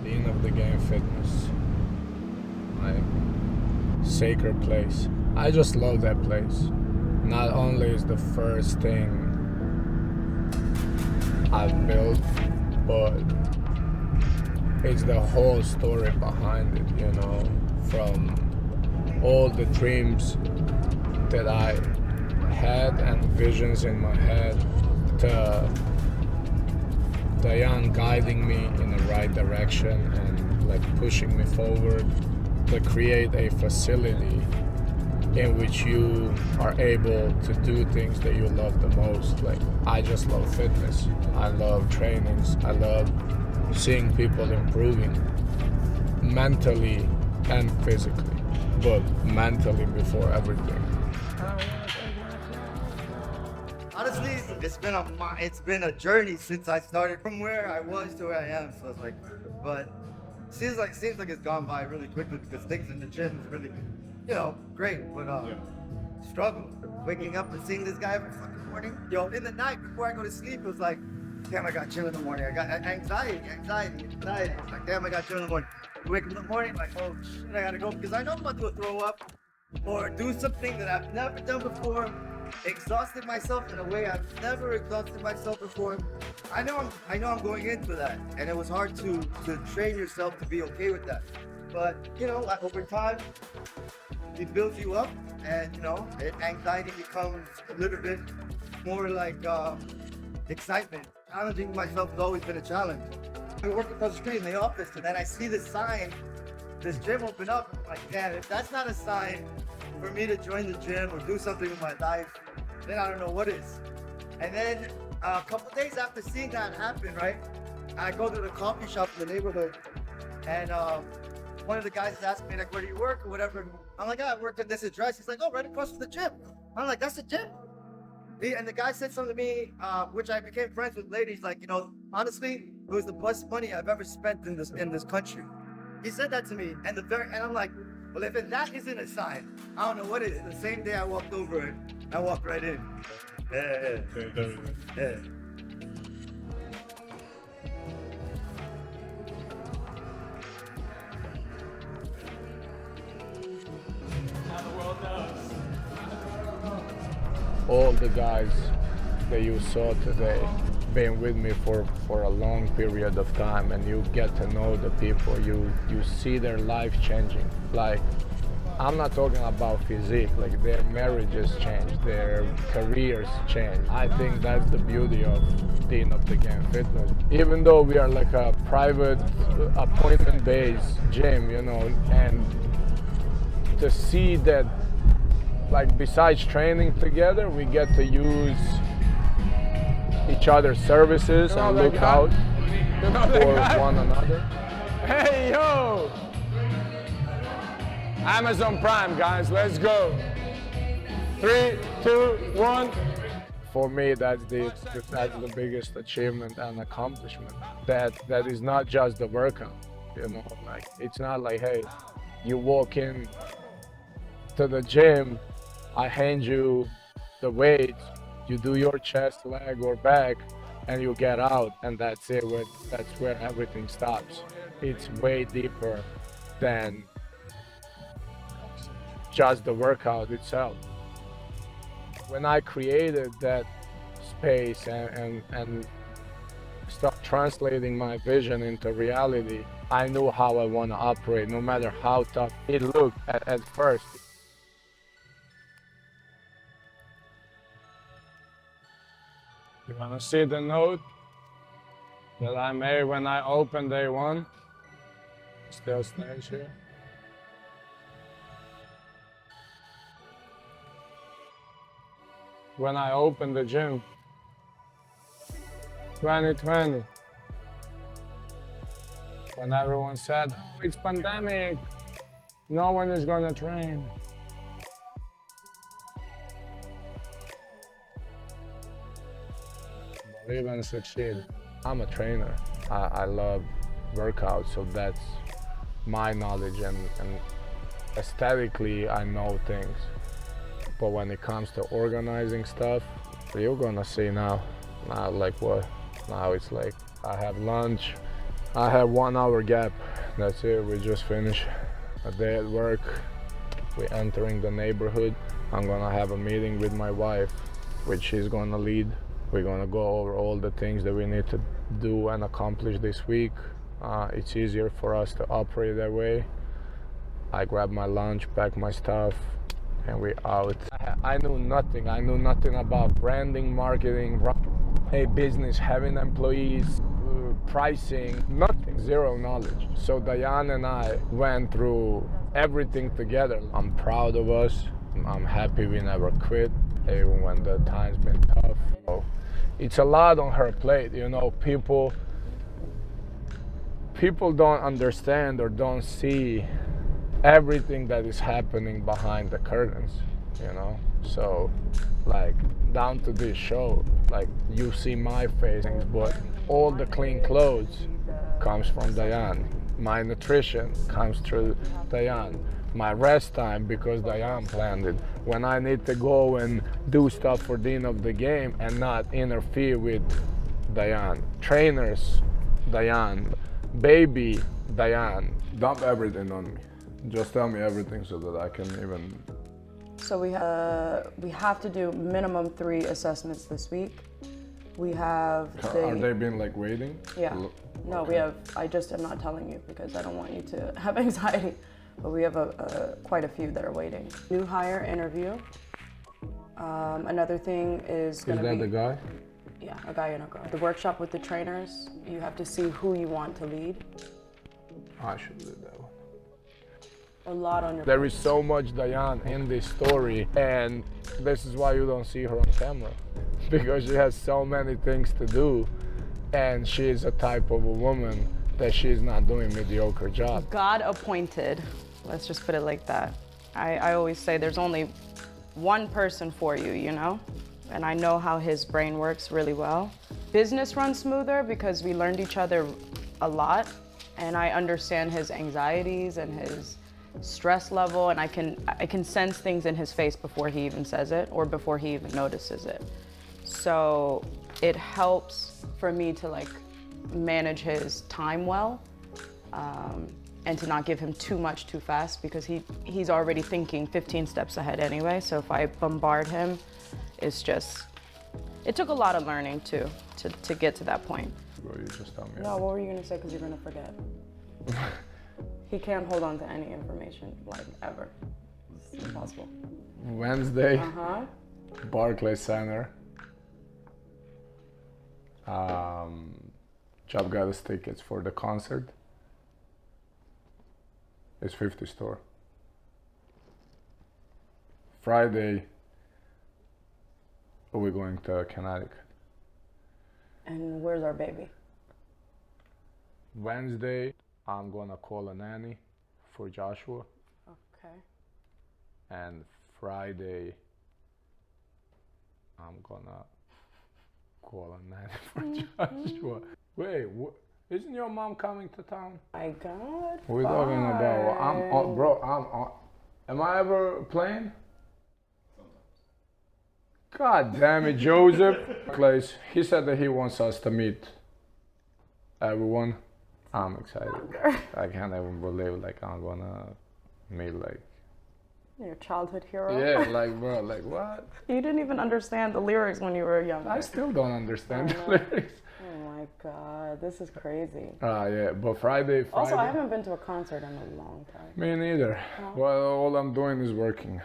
Dean of the Game Fitness, my sacred place. I just love that place. Not only is the first thing I've built, but it's the whole story behind it, you know, from all the dreams that I had and visions in my head to Diane guiding me in the right direction and like pushing me forward to create a facility in which you are able to do things that you love the most. Like, I just love fitness. I love trainings. I love seeing people improving mentally and physically, but mentally before everything. Honestly, it's been a journey since I started from where I was to where I am. So it's like, but seems like it's gone by really quickly because things in the gym is really, great. But struggle waking up and seeing this guy every fucking morning. Yo, in the night before I go to sleep, it was like, damn, I got chill in the morning. I got anxiety. It's like, damn, I got chill in the morning. You wake up in the morning, like, oh shit, I gotta go because I know I'm about to throw up or do something that I've never done before. Exhausted myself in a way I've never exhausted myself before. I know I'm going into that, and it was hard to train yourself to be okay with that. But like over time, it builds you up, and anxiety becomes a little bit more like excitement. Challenging myself has always been a challenge. I work across the street in the office, and then I see this sign, this gym open up. I'm like, damn, if that's not a sign for me to join the gym or do something with my life, then I don't know what is. And then a couple days after seeing that happen, right, I go to the coffee shop in the neighborhood, and one of the guys is asking me, like, where do you work or whatever. I'm like, I work at this address. He's like, oh, right across from the gym. I'm like, that's the gym? And the guy said something to me, which I became friends with ladies, like, honestly, it was the best money I've ever spent in this country. He said that to me, and I'm like, well, if that isn't a sign, I don't know what is. The same day I walked over, I walked right in. Yeah. All the guys that you saw today been with me for a long period of time, and you get to know the people, you see their life changing. Like, I'm not talking about physique, like their marriages change, their careers change. I think that's the beauty of Dean of the Game Fitness. Even though we are like a private appointment-based gym, and to see that, like, besides training together, we get to use each other's services and look out for one another. Hey, yo! Amazon Prime, guys, let's go. 3, 2, 1. For me, that's the biggest achievement and accomplishment. That is not just the workout, like, it's not like, hey, you walk in to the gym, I hand you the weights, you do your chest, leg, or back, and you get out, and that's it. That's where everything stops. It's way deeper than just the workout itself. When I created that space and start translating my vision into reality, I knew how I want to operate, no matter how tough it looked at first. You wanna see the note that I made when I opened day one? Still stays here. When I opened the gym, 2020, when everyone said, oh, it's pandemic, no one is gonna train. Believe and succeed. I'm a trainer. I love workouts, so that's my knowledge, and aesthetically I know things. But when it comes to organizing stuff, you're gonna see now like what? Now it's like I have lunch, I have 1 hour gap. That's it. We just finished a day at work. We're entering the neighborhood. I'm gonna have a meeting with my wife, which she's gonna lead. We're gonna go over all the things that we need to do and accomplish this week. It's easier for us to operate that way. I grab my lunch, pack my stuff, and we're out. I knew nothing. I knew nothing about branding, marketing, a business, having employees, pricing, nothing, zero knowledge. So Diane and I went through everything together. I'm proud of us. I'm happy we never quit, even when the time's been tough. So it's a lot on her plate, you know. People don't understand or don't see everything that is happening behind the curtains, you know. So like down to this show, like you see my face, but all the clean clothes comes from Diane. My nutrition comes through Diane. My rest time, because Diane planned it. When I need to go and do stuff for the end of the game and not interfere with Diane. Trainers, Diane. Baby, Diane. Dump everything on me. Just tell me everything so that I can even... So we have to do minimum 3 assessments this week. We have Are they been like waiting? Yeah. No, okay. we have, I just am not telling you because I don't want you to have anxiety. But we have quite a few that are waiting. New hire interview. Another thing is going to be... Is that the guy? Yeah, a guy and a girl. The workshop with the trainers, you have to see who you want to lead. I should do that one. A lot on your... There is so much Diane in this story, and this is why you don't see her on camera. Because she has so many things to do, and she is a type of a woman that she is not doing a mediocre job. God appointed, let's just put it like that. I always say there's only one person for you, you know? And I know how his brain works really well. Business runs smoother because we learned each other a lot, and I understand his anxieties and his stress level, and I can sense things in his face before he even says it or before he even notices it. So it helps for me to like manage his time well, and to not give him too much too fast, because he's already thinking 15 steps ahead anyway. So if I bombard him, it's just, it took a lot of learning too to get to that point. Well, you just tell me. No, what were you gonna say? Because you're gonna forget. He can't hold on to any information, like, ever. It's impossible. Wednesday, Uh-huh. Barclays Center. Job got us tickets for the concert. It's 50 store. Friday, we're going to Connecticut. And where's our baby? Wednesday, I'm gonna call a nanny for Joshua. Okay. And Friday, I'm gonna call a nanny for Joshua. Wait, isn't your mom coming to town? My God. We're talking about, am I ever playing? God damn it, Joseph. Place. He said that he wants us to meet everyone. I'm excited. I can't even believe like I'm gonna meet like... Your childhood hero? Yeah, like bro, like what? You didn't even understand the lyrics when you were young. I still don't understand the lyrics. Oh my God, this is crazy. Yeah, but Friday. Also, I haven't been to a concert in a long time. Me neither. No? Well, all I'm doing is working.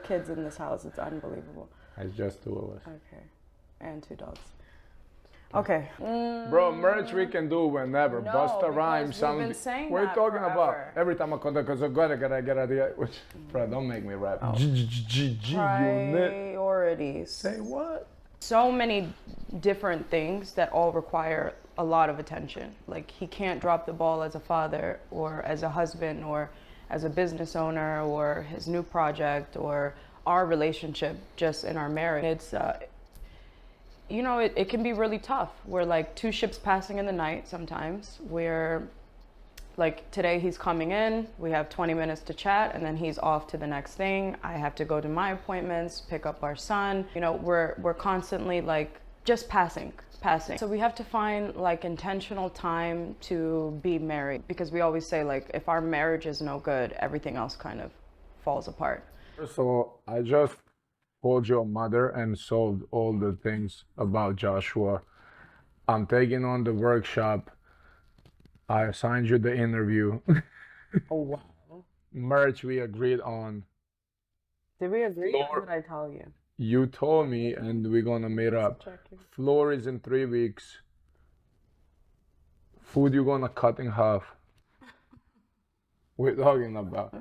Kids in this house, it's unbelievable. It's just 2 of us. Okay, and 2 dogs. Okay. Bro, merch we can do whenever. No, Bust a rhyme, because we've something. been saying What are you that talking forever. about? Every time I come because I gotta get idea. Which, bro, don't make me rap. G-unit. Priorities. Say what? So many different things that all require a lot of attention. Like, he can't drop the ball as a father or as a husband or as a business owner or his new project or our relationship just in our marriage. It's, you know, it can be really tough. We're like 2 ships passing in the night sometimes. We're like, today he's coming in, we have 20 minutes to chat, and then he's off to the next thing. I have to go to my appointments, pick up our son. You know, we're constantly like just passing. So we have to find like intentional time to be married, because we always say like if our marriage is no good, everything else kind of falls apart. So I just called your mother and solved all the things about Joshua. I'm taking on the workshop. I assigned you the interview. Oh wow. Merch we agreed on. Did we agree Floor- or did I tell you? You told me, and we're gonna meet up. Checking. Floor is in 3 weeks. Food you're gonna cut in half. We're talking about.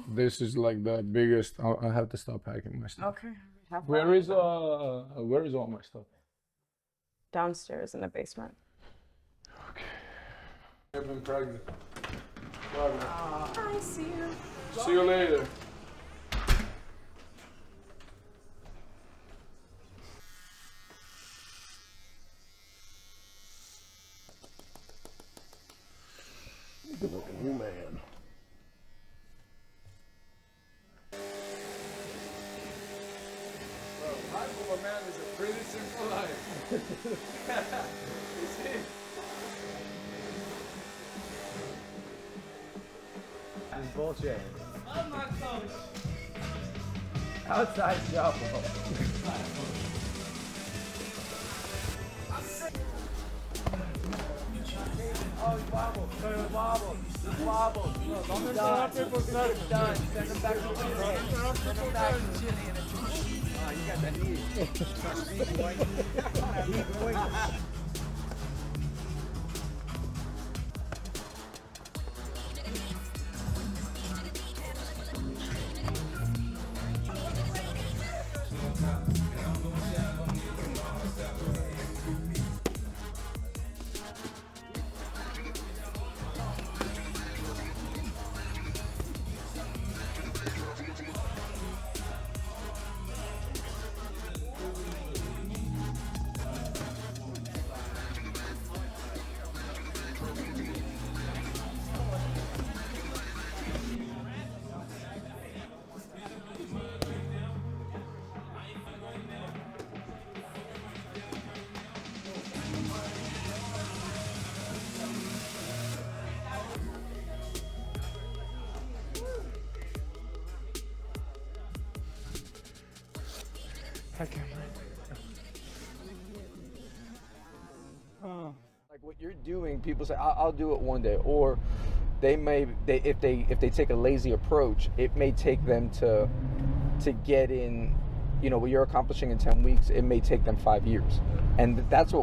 This is like the biggest. I have to stop packing my stuff. Okay. Have fun. Where is all my stuff? Downstairs in the basement. I've been pregnant. Bye, man. I see you. See you later. Good looking man. Life of a man is a pretty simple life. You see? This is bullshit. I'm not coach. Outside shuffle. Oh, he wobbled. Wobble. Wobble. Don't interrupt people. It's done. Send him back to Chile. Send him back to Chile. Oh, you got that knee. Trust me, boy. Like what you're doing, people say, I'll do it one day," or if they take a lazy approach, it may take them to get in, what you're accomplishing in 10 weeks, it may take them 5 years. And that's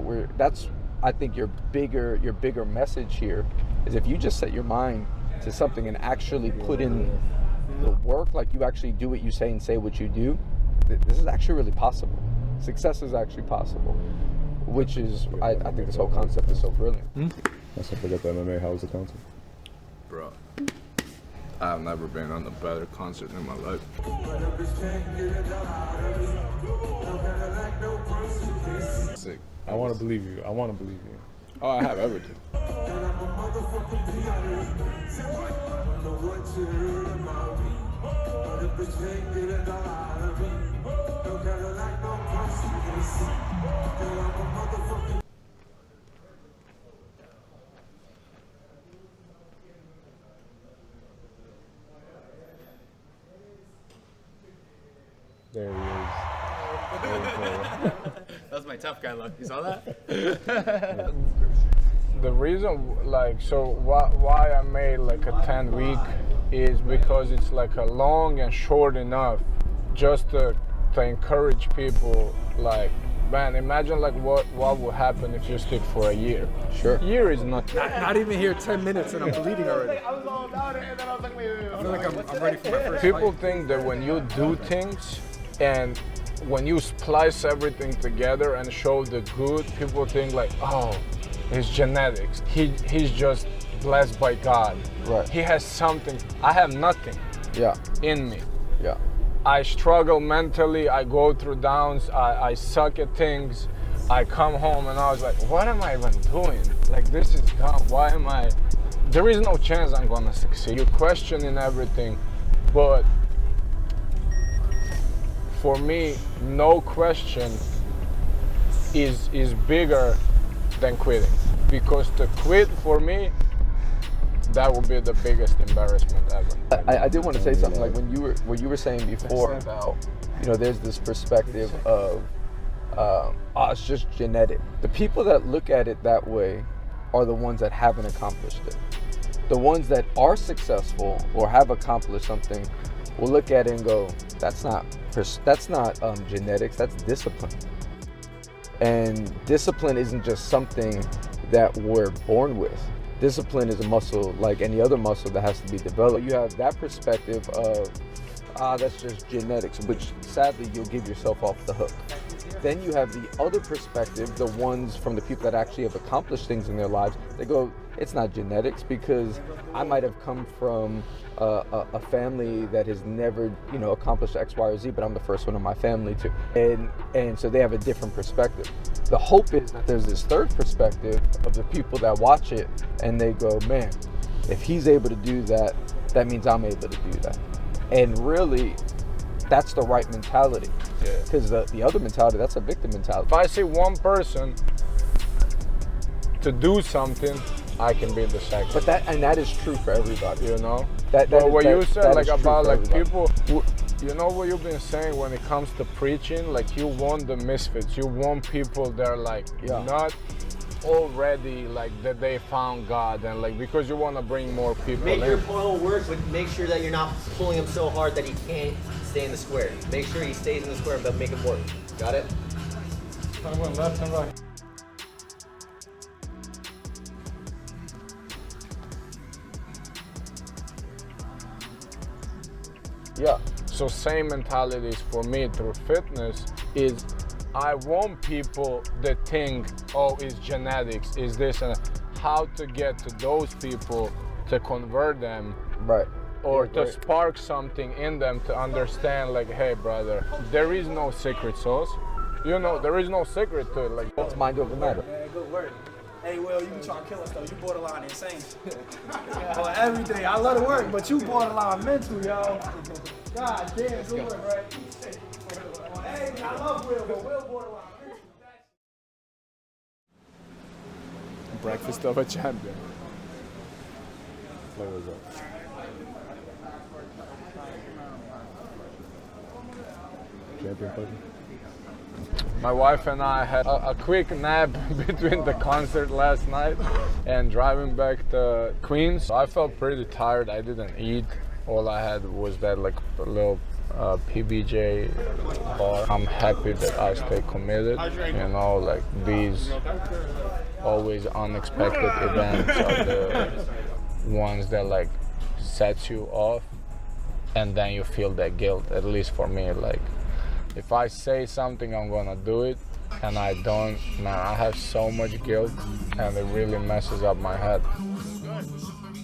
I think your bigger message here is, if you just set your mind to something and actually put in the work, like you actually do what you say and say what you do, this is actually really possible. Success is actually possible, which is, I think this whole concept is so brilliant. Let's not forget the MMA. How was the concert? Bro, I've never been on a better concert in my life. Sick. I want to believe you. I want to believe you. Oh, I have everything. There he is. That was my tough guy look. You saw that? The reason, why I made like a 10-week is because it's like a long and short enough just to encourage people. Like, man, imagine like what would happen if you stick for a year. Sure. Year is not. Not even here 10 minutes and I'm bleeding already. I was all about it, and then I was like, wait. I feel like I'm ready for my first People fight. think that when you do things and when you splice everything together and show the good, people think like, oh, it's genetics. He's just blessed by God. Right. He has something. I have nothing Yeah. in me. Yeah. I struggle mentally. I go through downs. I suck at things. I come home and I was like, what am I even doing? Like, this is dumb. Why am I? There is no chance I'm gonna succeed. You're questioning everything, but for me, no question is bigger than quitting. Because to quit for me, that would be the biggest embarrassment ever. I did want to say something like when you were saying before about, there's this perspective of it's just genetic. The people that look at it that way are the ones that haven't accomplished it. The ones that are successful or have accomplished something will look at it and go, that's not genetics, that's discipline. And discipline isn't just something that we're born with. Discipline is a muscle like any other muscle that has to be developed. You have that perspective of, that's just genetics, which sadly you'll give yourself off the hook. Then you have the other perspective, the ones from the people that actually have accomplished things in their lives. They go, it's not genetics, because I might have come from a family that has never, accomplished X, Y, or Z, but I'm the first one in my family to. And so they have a different perspective. The hope is that there's this third perspective of the people that watch it and they go, man, if he's able to do that, that means I'm able to do that. And really, that's the right mentality. Because the other mentality, that's a victim mentality. If I see one person to do something, I can be the second. But that is true for everybody. But what you said like about like everybody. people, what you've been saying when it comes to preaching, like you want the misfits, you want people that are like not already like that they found God, and like because you want to bring more people Make in. your pull work, but make sure that you're not pulling him so hard that he can't stay in the square. Make sure he stays in the square, but make him work. Got it? I went left and right. Yeah. So same mentalities for me through fitness is I want people that think, oh, it's genetics, is this, and how to get to those people to convert them. Right. Or to spark something in them to understand like, hey brother, there is no secret sauce. There is no secret to it. Like It's mind over matter. Man, good work. Hey, Will, you be trying to kill us though. You borderline insane. On everything. I love the work, but you borderline mental, yo. God damn, good work, right? On everything, I love Will, but Will borderline mental. Breakfast of a champion. Flavors up. Champion pudding. my wife and I had a quick nap between the concert last night and driving back to Queens. I felt pretty tired. I didn't eat. All I had was that like a little PBJ bar. I'm happy that I stay committed. Like these always unexpected events are the ones that like sets you off, and then you feel that guilt. At least for me, like if I say something I'm gonna do it and I don't, man, I have so much guilt and it really messes up my head.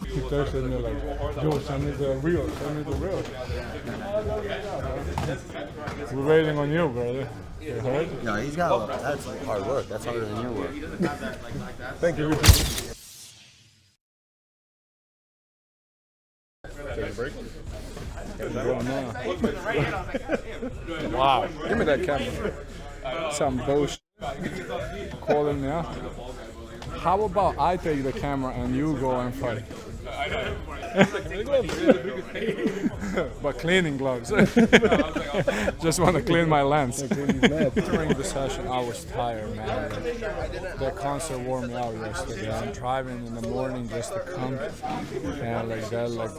He texted me like, yo, send me the reel, We're waiting on you, brother. You heard? No, he's got that's hard work. That's harder than your work. Thank you. Take a break? Wow, give me that camera. Some bullshit. Calling me out. How about I take the camera and you go and fight? But cleaning gloves. Just want to clean my lens. During the session, I was tired, man. The concert wore me out yesterday. I'm driving in the morning just to come, and like that, like.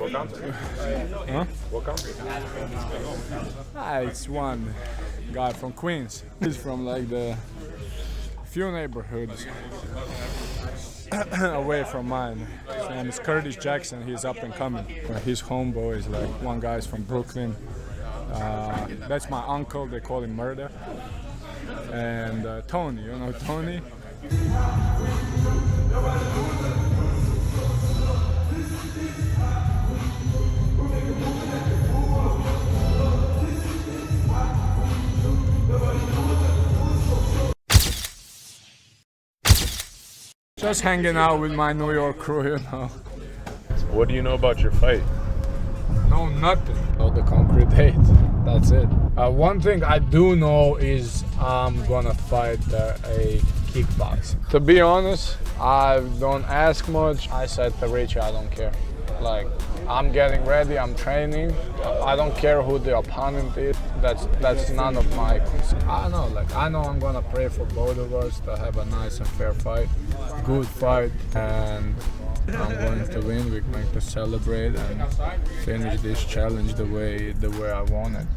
Huh? What country? It's one guy from Queens. He's from like the few neighborhoods away from mine. His name is Curtis Jackson. He's up and coming. His homeboy is like one guy's from Brooklyn. That's my uncle. They call him Murder. And Tony, you know Tony? Just hanging out with my New York crew, you know. What do you know about your fight? No, nothing. Oh, the concrete date. That's it. One thing I do know is I'm gonna fight a kickboxer. To be honest, I don't ask much. I said to Richie, I don't care. Like, I'm getting ready, I'm training. I don't care who the opponent is. That's none of my concern. I know I'm gonna pray for both of us to have a nice and fair fight, good fight, and I'm going to win. We're going to celebrate and finish this challenge the way I want it.